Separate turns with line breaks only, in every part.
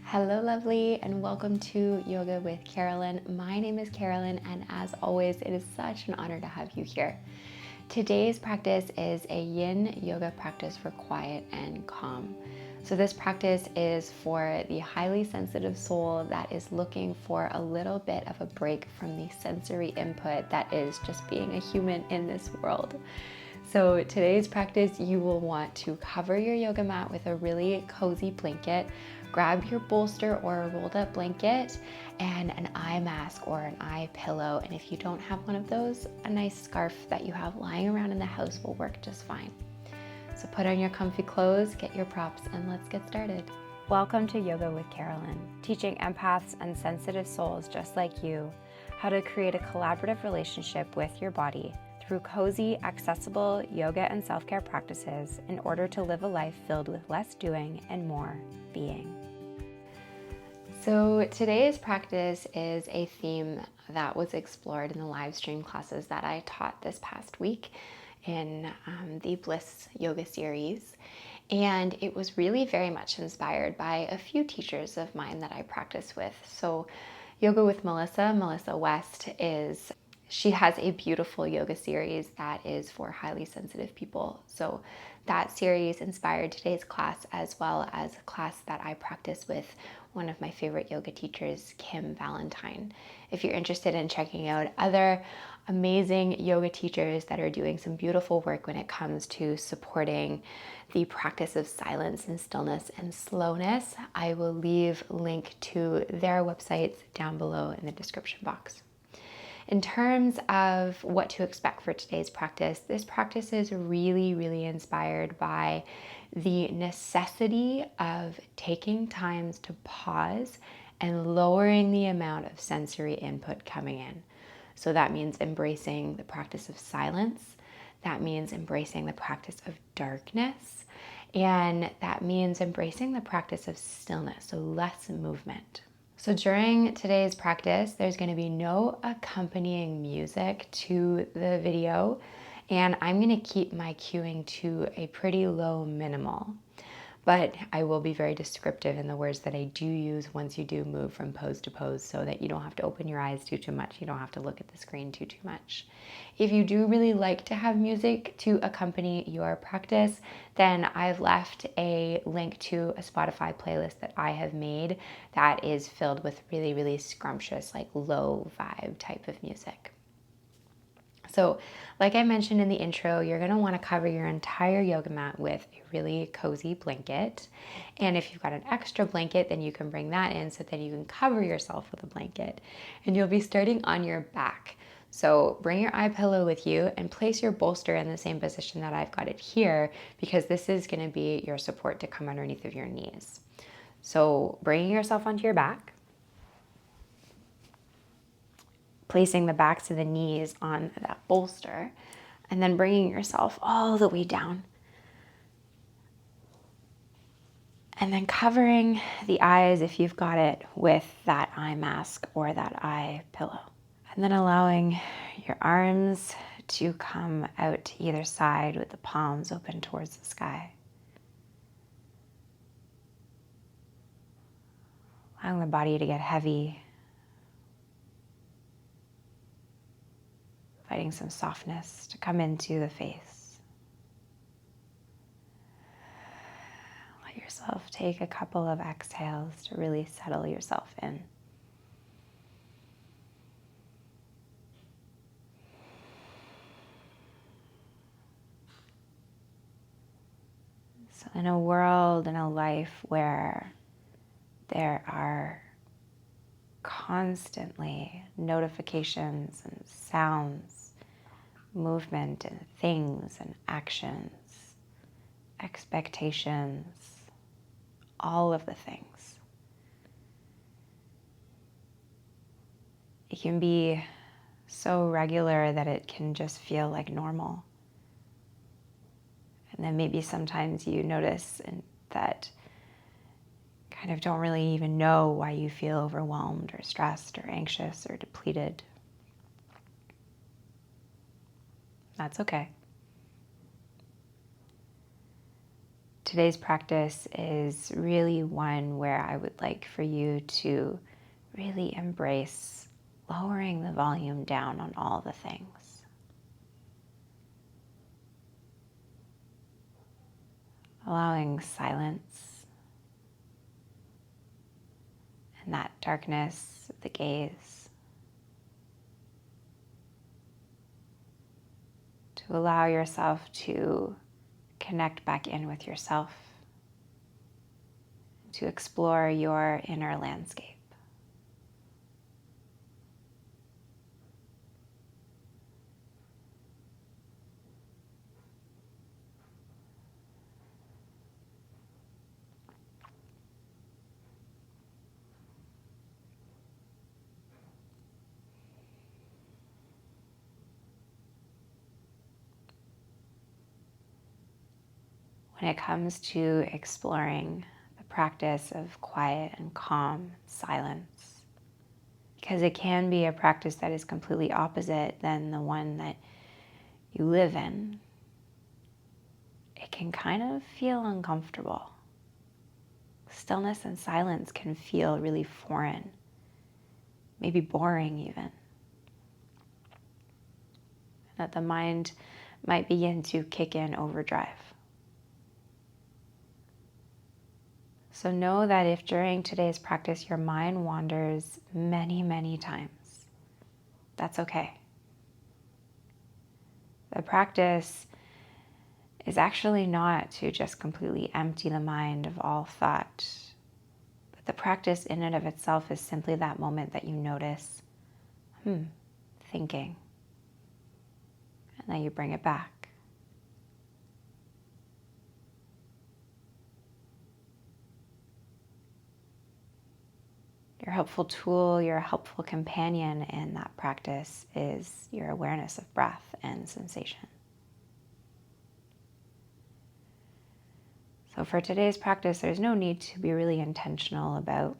Hello, lovely, and welcome to Yoga with Carolyn. My name is Carolyn, and as always, it is such an honor to have you here. Today's practice is a yin yoga practice for quiet and calm. So, this practice is for the highly sensitive soul that is looking for a little bit of a break from the sensory input that is just being a human in this world. So today's practice, you will want to cover your yoga mat with a really cozy blanket, grab your bolster or a rolled up blanket, and an eye mask or an eye pillow. And if you don't have one of those, a nice scarf that you have lying around in the house will work just fine. So put on your comfy clothes, get your props, and let's get started. Welcome to Yoga with Carolyn, teaching empaths and sensitive souls just like you how to create a collaborative relationship with your body through cozy, accessible yoga and self-care practices in order to live a life filled with less doing and more being. So today's practice is a theme that was explored in the live stream classes that I taught this past week in the Bliss Yoga series. And it was really very much inspired by a few teachers of mine that I practice with. So Yoga with Melissa West she has a beautiful yoga series that is for highly sensitive people. So that series inspired today's class, as well as a class that I practice with one of my favorite yoga teachers, Kim Valentine. If you're interested in checking out other amazing yoga teachers that are doing some beautiful work when it comes to supporting the practice of silence and stillness and slowness, I will leave a link to their websites down below in the description box. In terms of what to expect for today's practice, this practice is really inspired by the necessity of taking times to pause and lowering the amount of sensory input coming in. So that means embracing the practice of silence. That means embracing the practice of darkness. And that means embracing the practice of stillness, so less movement. So during today's practice, there's going to be no accompanying music to the video, and I'm going to keep my cueing to a pretty low minimal. But I will be very descriptive in the words that I do use once you do move from pose to pose, so that you don't have to open your eyes too much. You don't have to look at the screen too much. If you do really like to have music to accompany your practice, then I've left a link to a Spotify playlist that I have made that is filled with really scrumptious, like low vibe type of music. So like I mentioned in the intro, you're going to want to cover your entire yoga mat with a really cozy blanket. And if you've got an extra blanket, then you can bring that in so that you can cover yourself with a blanket. And you'll be starting on your back. So bring your eye pillow with you and place your bolster in the same position that I've got it here, because this is going to be your support to come underneath of your knees. So bringing yourself onto your back, placing the backs of the knees on that bolster, and then bringing yourself all the way down. And then covering the eyes, if you've got it, with that eye mask or that eye pillow. And then allowing your arms to come out to either side with the palms open towards the sky. Allowing the body to get heavy. Inviting some softness to come into the face. Let yourself take a couple of exhales to really settle yourself in. So in a world, in a life where there are constantly notifications and sounds, movement and things and actions, expectations, all of the things, it can be so regular that it can just feel like normal. And then maybe sometimes you notice that kind of don't really even know why you feel overwhelmed or stressed or anxious or depleted. That's okay. today's practice is really one where I would like for you to really embrace lowering the volume down on all the things. Allowing silence and that darkness of the gaze to allow yourself to connect back in with yourself, to explore your inner landscape. When it comes to exploring the practice of quiet and calm silence, because it can be a practice that is completely opposite than the one that you live in, it can kind of feel uncomfortable. Stillness and silence can feel really foreign, maybe boring even. That the mind might begin to kick in overdrive. So know that if during today's practice your mind wanders many, many times, that's okay. The practice is actually not to just completely empty the mind of all thought, but the practice in and of itself is simply that moment that you notice, thinking, and then you bring it back. Your helpful tool, your helpful companion in that practice is your awareness of breath and sensation. So for today's practice, there's no need to be really intentional about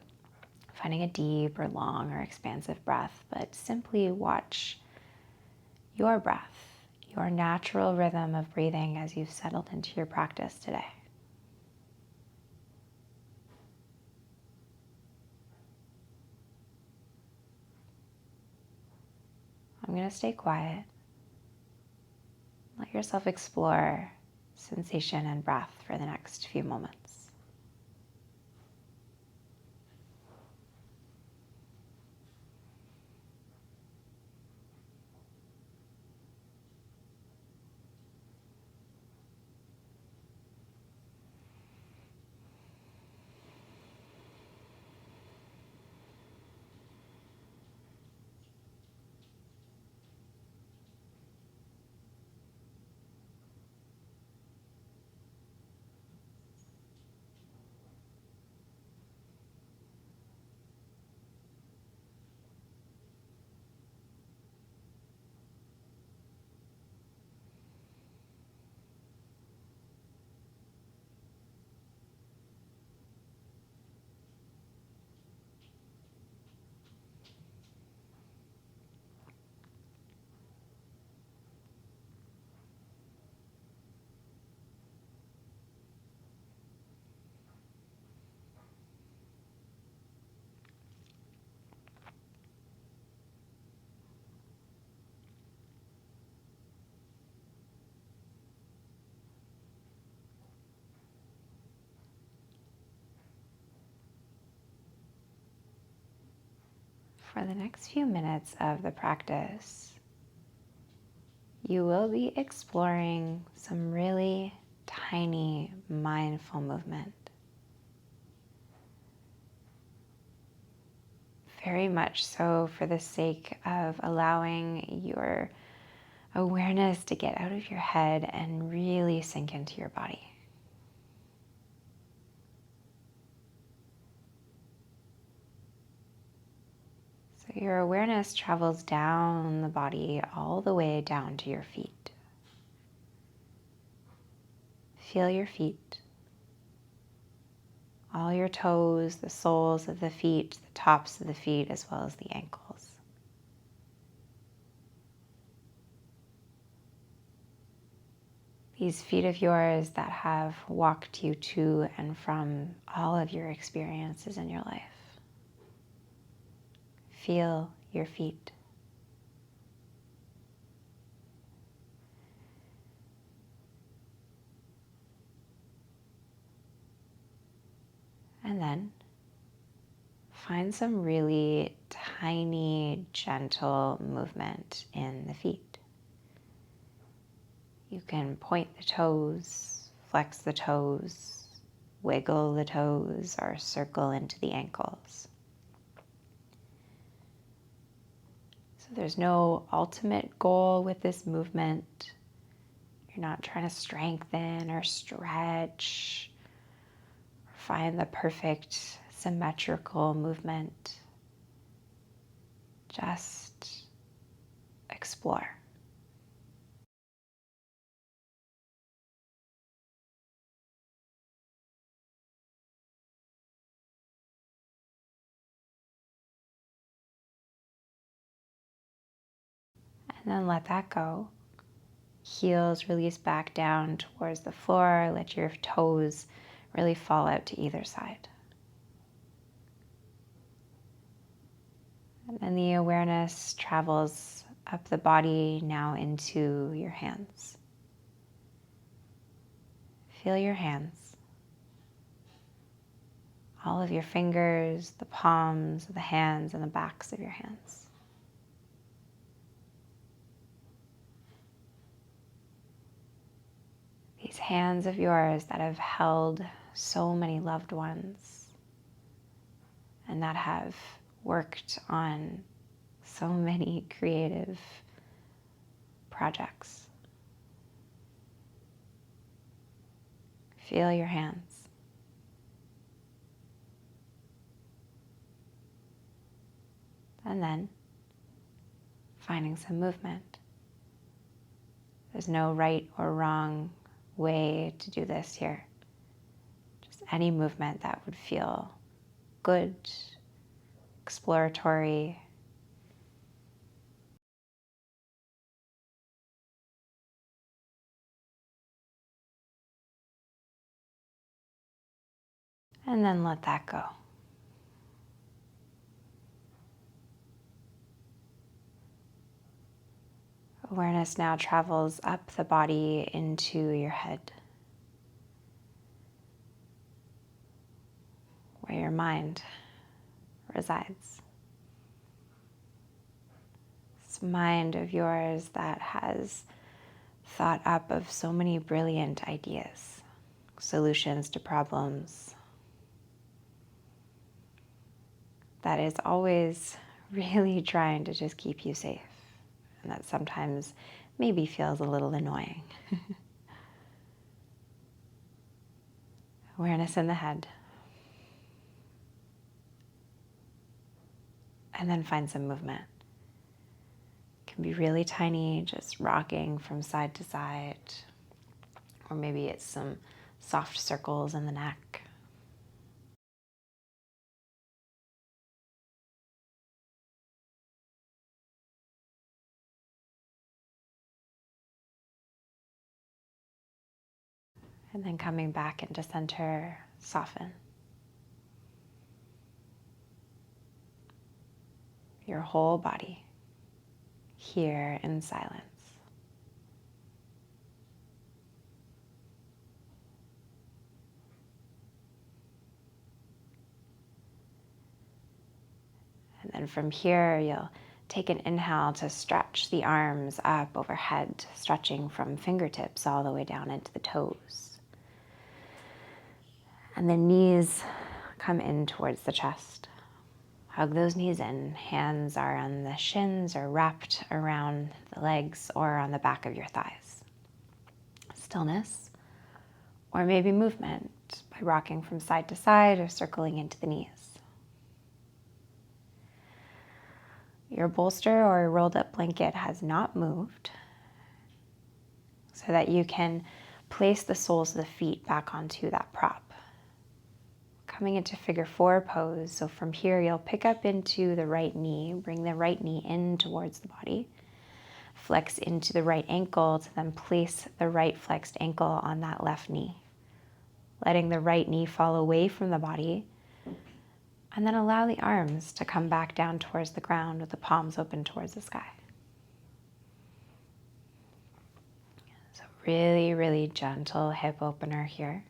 finding a deep or long or expansive breath, but simply watch your breath, your natural rhythm of breathing as you've settled into your practice today. I'm going to stay quiet. Let yourself explore sensation and breath for the next few moments. For the next few minutes of the practice, you will be exploring some really tiny mindful movement. Very much so for the sake of allowing your awareness to get out of your head and really sink into your body. So your awareness travels down the body all the way down to your feet. Feel your feet, all your toes, the soles of the feet, the tops of the feet, as well as the ankles. These feet of yours that have walked you to and from all of your experiences in your life. Feel your feet. And then find some really tiny, gentle movement in the feet. You can point the toes, flex the toes, wiggle the toes, or circle into the ankles. So there's no ultimate goal with this movement. You're not trying to strengthen or stretch, or find the perfect symmetrical movement. Just explore. And then let that go. Heels release back down towards the floor. Let your toes really fall out to either side. And then the awareness travels up the body now into your hands. Feel your hands. All of your fingers, the palms of the hands, and the backs of your hands. These hands of yours that have held so many loved ones and that have worked on so many creative projects. Feel your hands. And then finding some movement. There's no right or wrong way to do this here. Just any movement that would feel good, exploratory. And then let that go. Awareness now travels up the body into your head, where your mind resides. This mind of yours that has thought up of so many brilliant ideas, solutions to problems, that is always really trying to just keep you safe, and that sometimes maybe feels a little annoying. Awareness in the head. And then find some movement. It can be really tiny, just rocking from side to side, or maybe it's some soft circles in the neck. And then coming back into center, soften. Your whole body here in silence. And then from here, you'll take an inhale to stretch the arms up overhead, stretching from fingertips all the way down into the toes. And the knees come in towards the chest. Hug those knees in. Hands are on the shins or wrapped around the legs or on the back of your thighs. Stillness, or maybe movement by rocking from side to side or circling into the knees. Your bolster or rolled up blanket has not moved, so that you can place the soles of the feet back onto that prop. Coming into figure four pose. So from here, you'll pick up into the right knee, bring the right knee in towards the body. flex into the right ankle to then place the right flexed ankle on that left knee, letting the right knee fall away from the body, and then allow the arms to come back down towards the ground with the palms open towards the sky. So really, really gentle hip opener here.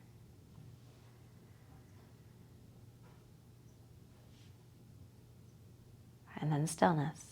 And then stillness.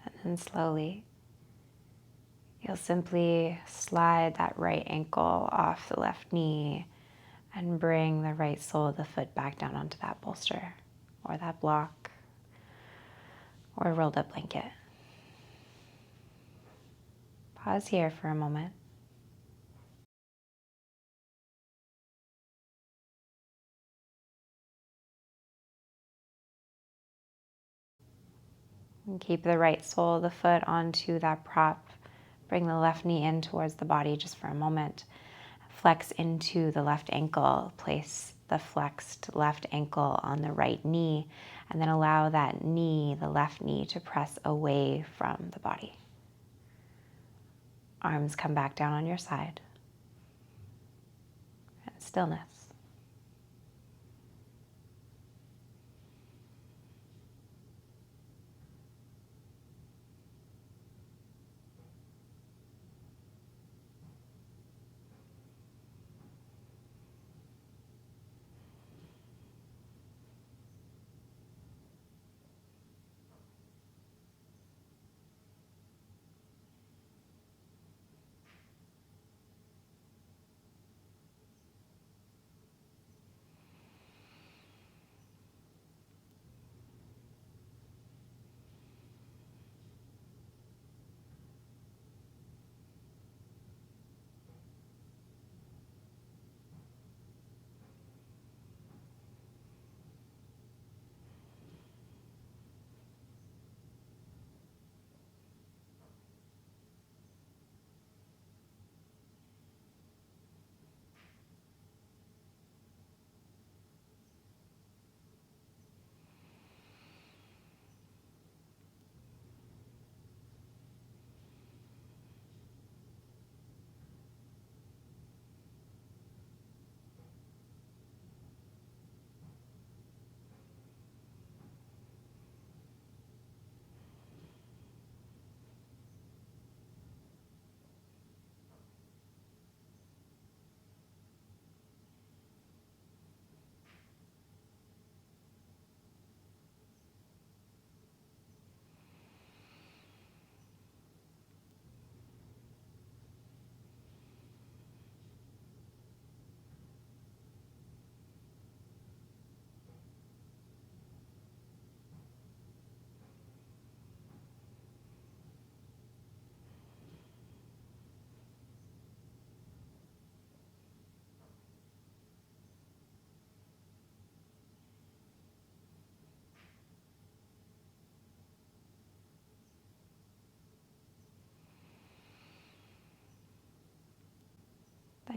And then slowly, you'll simply slide that right ankle off the left knee and bring the right sole of the foot back down onto that bolster or that block or rolled up blanket. Pause here for a moment. And keep the right sole of the foot onto that prop. Bring the left knee in towards the body just for a moment. Flex into the left ankle. Place the flexed left ankle on the right knee, and then allow that knee, the left knee, to press away from the body. Arms come back down on your side. And stillness.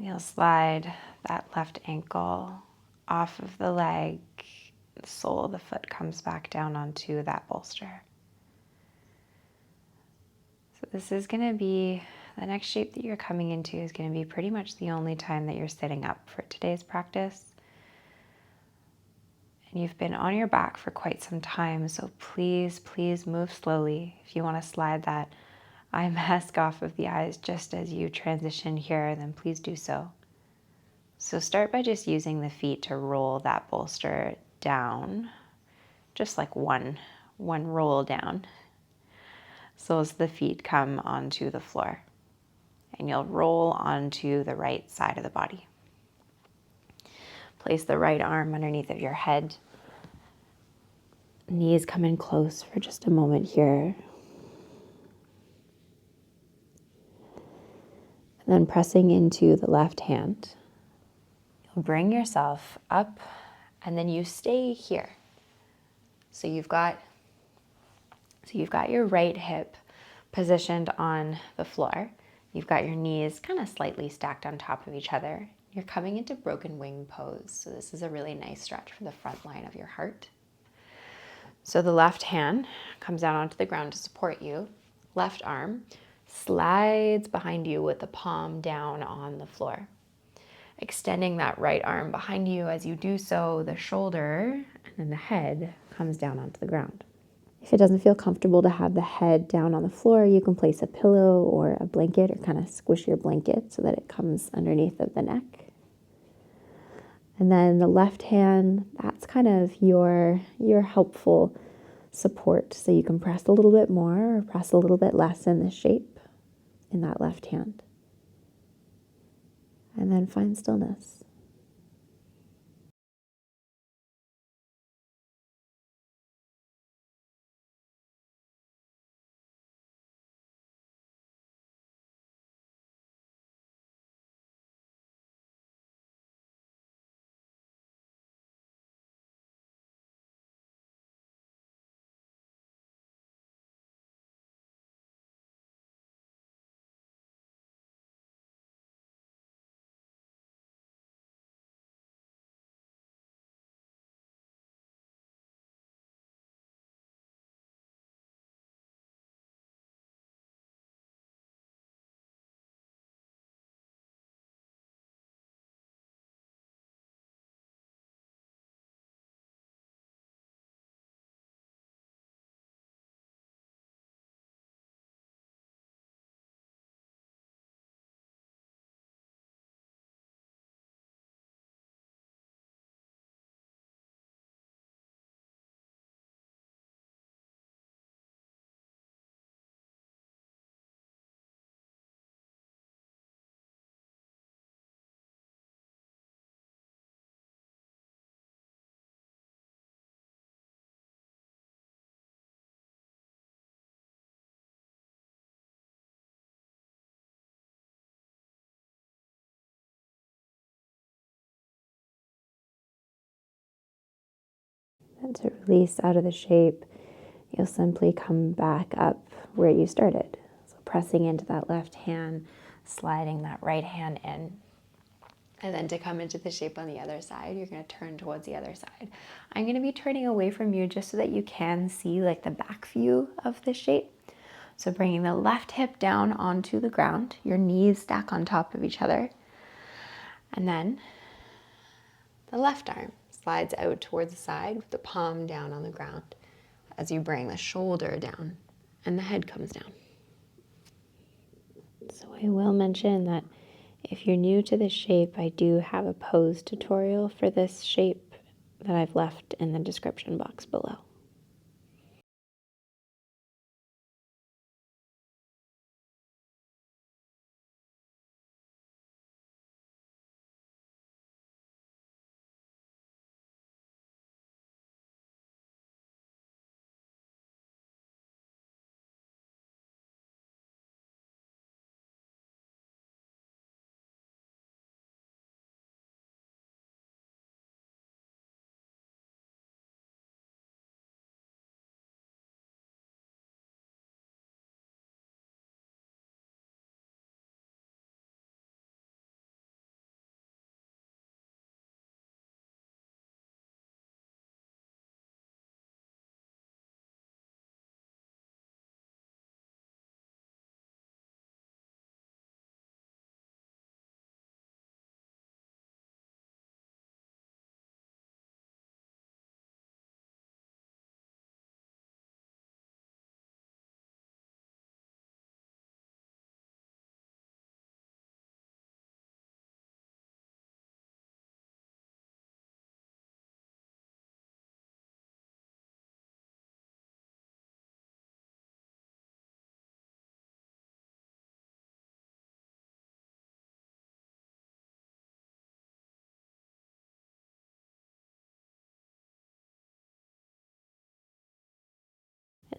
And you'll slide that left ankle off of the leg. The sole of the foot comes back down onto that bolster. So this is going to be, the next shape that you're coming into is going to be pretty much the only time that you're sitting up for today's practice. And you've been on your back for quite some time, so please, please move slowly. If you want to slide that eye mask off of the eyes just as you transition here, then please do so. So start by just using the feet to roll that bolster down, just like one roll down. So as the feet come onto the floor, and you'll roll onto the right side of the body. Place the right arm underneath of your head. Knees come in close for just a moment here. And then pressing into the left hand, you'll bring yourself up and then you stay here. So you've got your right hip positioned on the floor. You've got your knees kind of slightly stacked on top of each other. You're coming into broken wing pose. So this is a really nice stretch for the front line of your heart. So the left hand comes down onto the ground to support you. Left arm slides behind you with the palm down on the floor. Extending that right arm behind you as you do so, the shoulder and then the head comes down onto the ground. If it doesn't feel comfortable to have the head down on the floor, you can place a pillow or a blanket or kind of squish your blanket so that it comes underneath of the neck. And then the left hand, that's kind of your helpful support. So you can press a little bit more or press a little bit less in this shape in that left hand. And then find stillness. And to release out of the shape, you'll simply come back up where you started. So pressing into that left hand, sliding that right hand in. And then to come into the shape on the other side, you're going to turn towards the other side. I'm going to be turning away from you just so that you can see like the back view of this shape. So bringing the left hip down onto the ground, your knees stack on top of each other. And then the left arm slides out towards the side with the palm down on the ground as you bring the shoulder down and the head comes down. So I will mention that if you're new to this shape, I do have a pose tutorial for this shape that I've left in the description box below.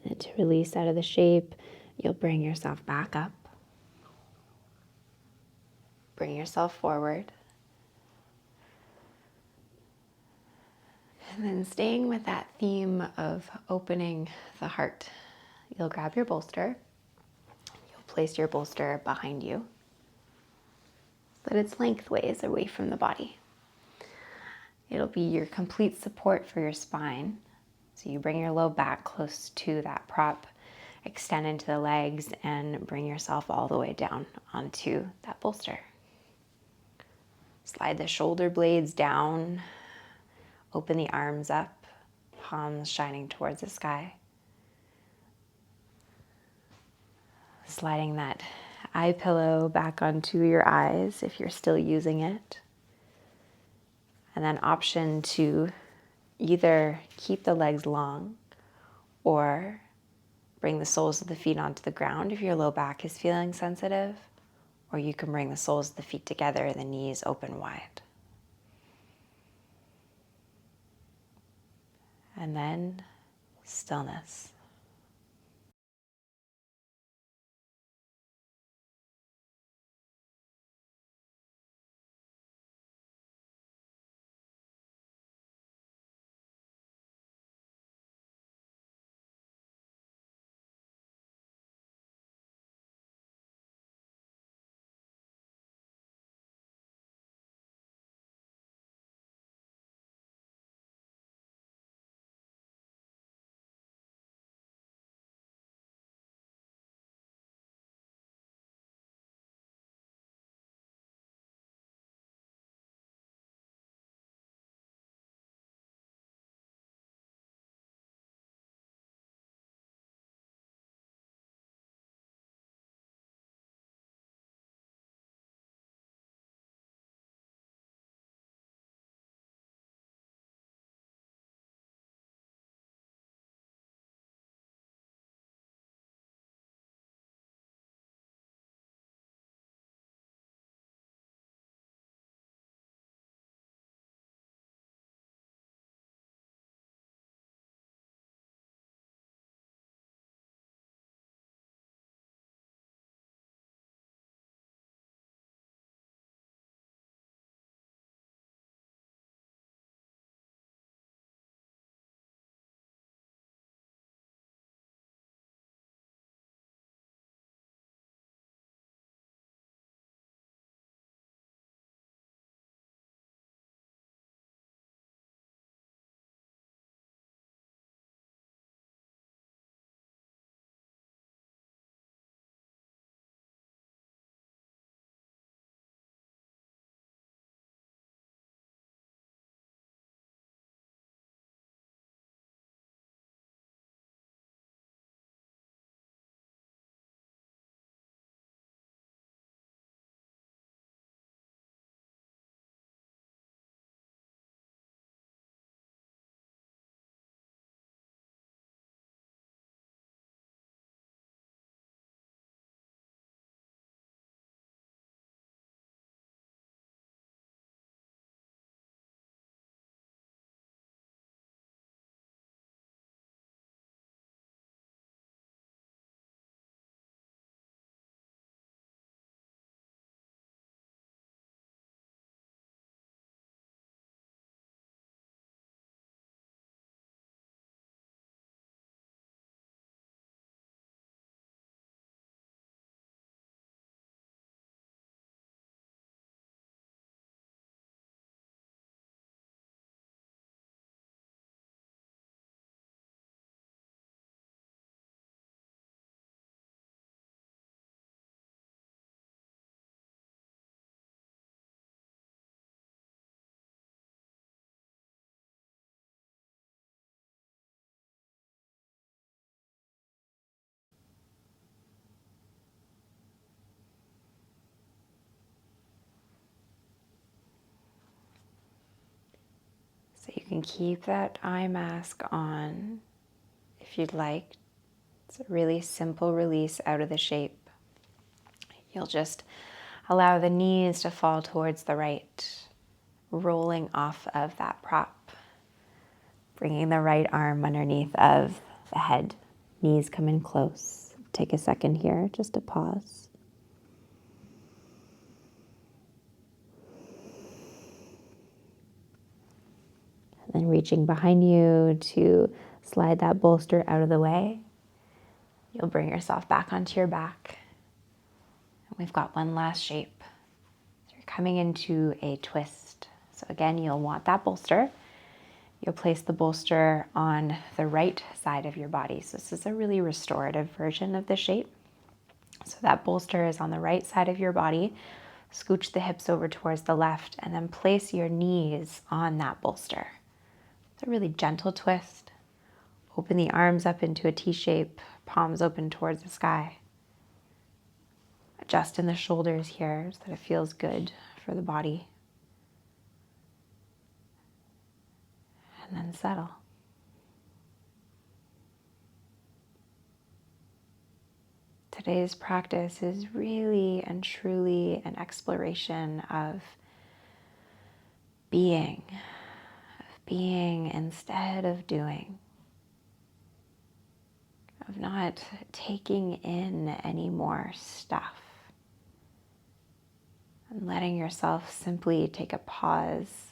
to release out of the shape, you'll bring yourself back up. Bring yourself forward. And then staying with that theme of opening the heart, you'll grab your bolster. You'll place your bolster behind you so that it's lengthways away from the body. It'll be your complete support for your spine. So you bring your low back close to that prop, extend into the legs, and bring yourself all the way down onto that bolster. Slide the shoulder blades down, open the arms up, palms shining towards the sky. Sliding that eye pillow back onto your eyes if you're still using it. And then option to either keep the legs long or bring the soles of the feet onto the ground if your low back is feeling sensitive, or you can bring the soles of the feet together, the knees open wide. And then stillness. So you can keep that eye mask on if you'd like. It's a really simple release out of the shape. You'll just allow the knees to fall towards the right, rolling off of that prop, bringing the right arm underneath of the head,
Knees come in close. Take a second here just to pause. And then reaching behind you to slide that bolster out of the way. You'll bring yourself back onto your back. We've got one last shape. So you're coming into a twist. So again, you'll want that bolster. You'll place the bolster on the right side of your body. So this is a really restorative version of the shape. So that bolster is on the right side of your body. Scooch the hips over towards the left and then place your knees on that bolster. It's a really gentle twist. Open the arms up into a T shape, palms open towards the sky. Adjust in the shoulders here so that it feels good for the body. And then settle. Today's practice is really and truly an exploration of being instead of doing, of not taking in any more stuff, and letting yourself simply take a pause,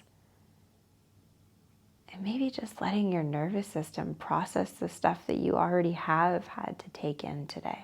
and maybe just letting your nervous system process the stuff that you already have had to take in today.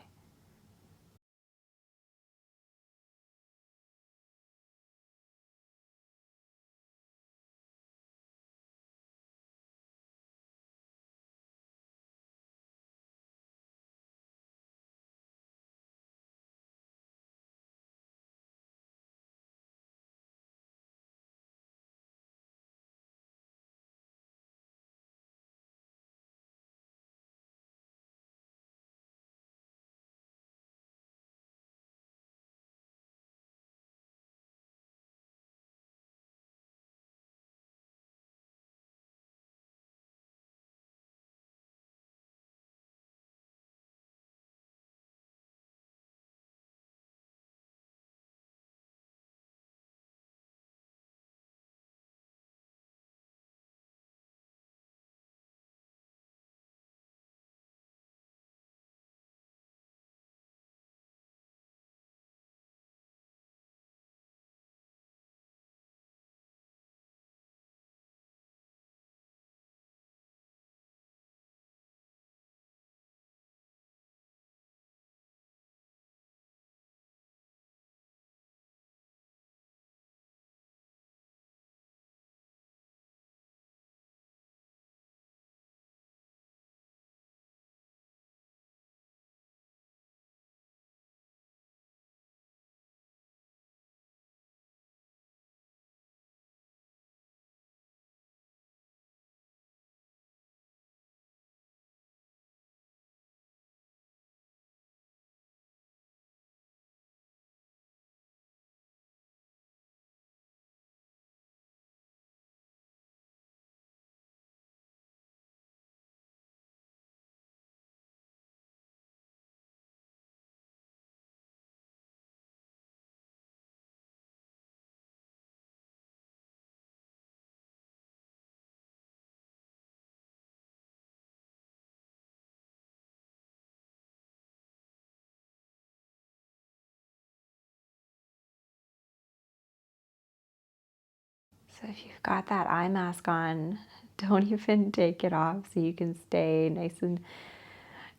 So if you've got that eye mask on, don't even take it off so you can stay nice and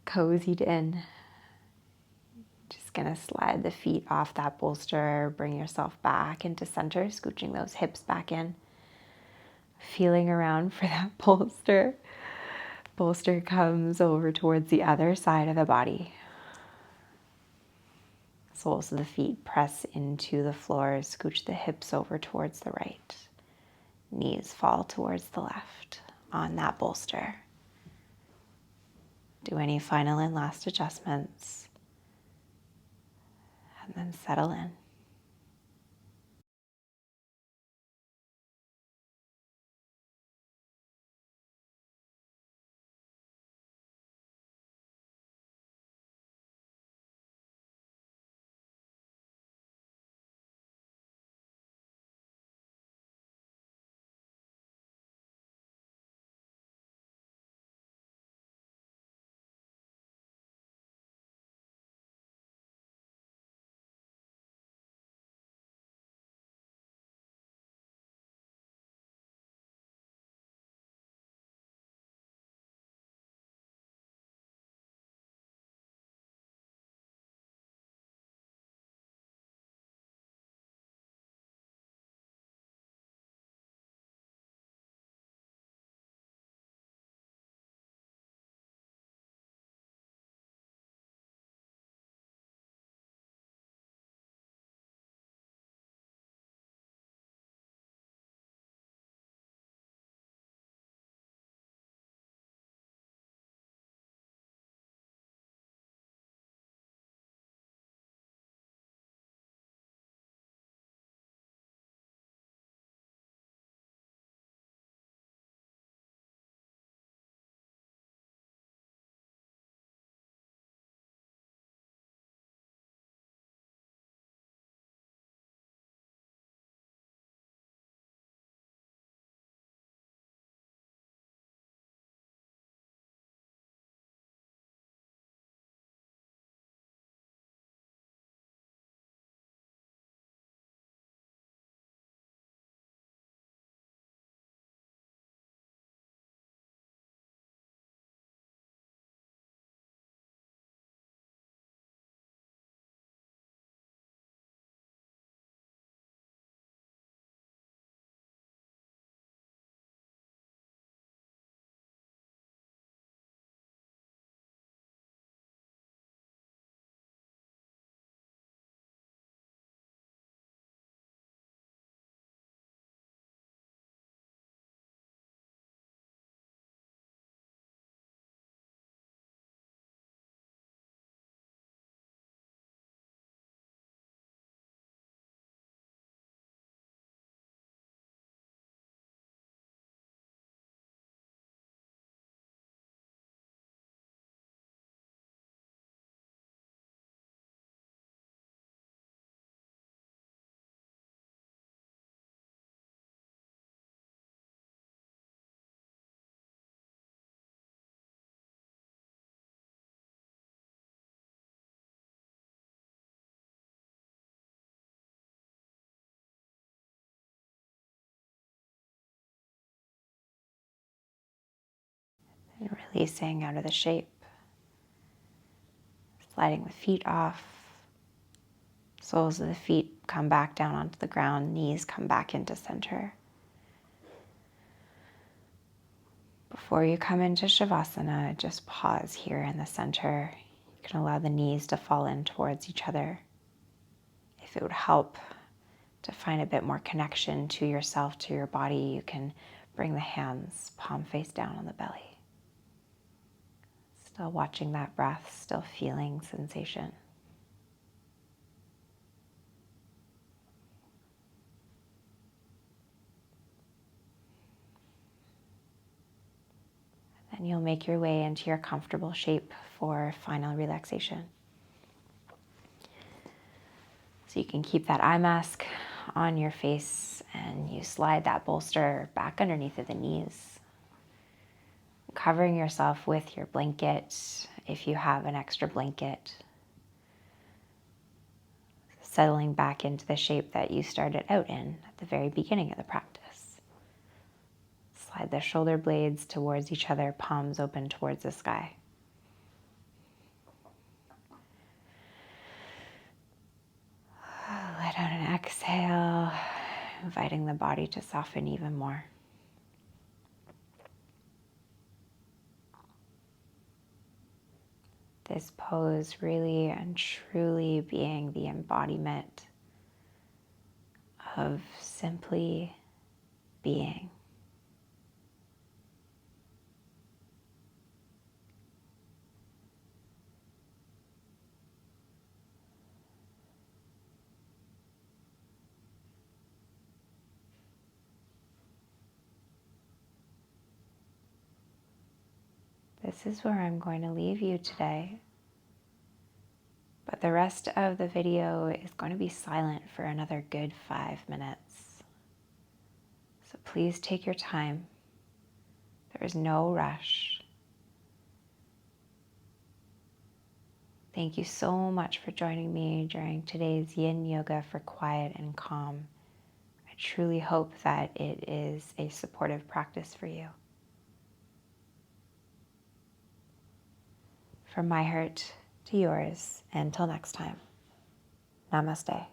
cozied in. Just gonna slide the feet off that bolster, bring yourself back into center, scooching those hips back in, feeling around for that bolster. Bolster comes over towards the other side of the body. Soles of the feet press into the floor, scooch the hips over towards the right. Knees fall towards the left on that bolster. Do any final and last adjustments, and then settle in. and releasing out of the shape. Sliding the feet off. Soles of the feet come back down onto the ground. Knees come back into center. Before you come into Shavasana, just pause here in the center. You can allow the knees to fall in towards each other. If it would help to find a bit more connection to yourself, to your body, you can bring the hands palm face down on the belly. Still watching that breath, still feeling sensation. Then you'll make your way into your comfortable shape for final relaxation. So you can keep that eye mask on your face and you slide that bolster back underneath of the knees. Covering yourself with your blanket if you have an extra blanket. Settling back into the shape that you started out in at the very beginning of the practice. Slide the shoulder blades towards each other, palms open towards the sky. Let out an exhale, inviting the body to soften even more. This pose really and truly being the embodiment of simply being. This is where I'm going to leave you today. But the rest of the video is going to be silent for another good 5 minutes. So please take your time. There is no rush. Thank you so much for joining me during today's Yin Yoga for Quiet and Calm. I truly hope that it is a supportive practice for you. From my heart to yours, until next time, namaste.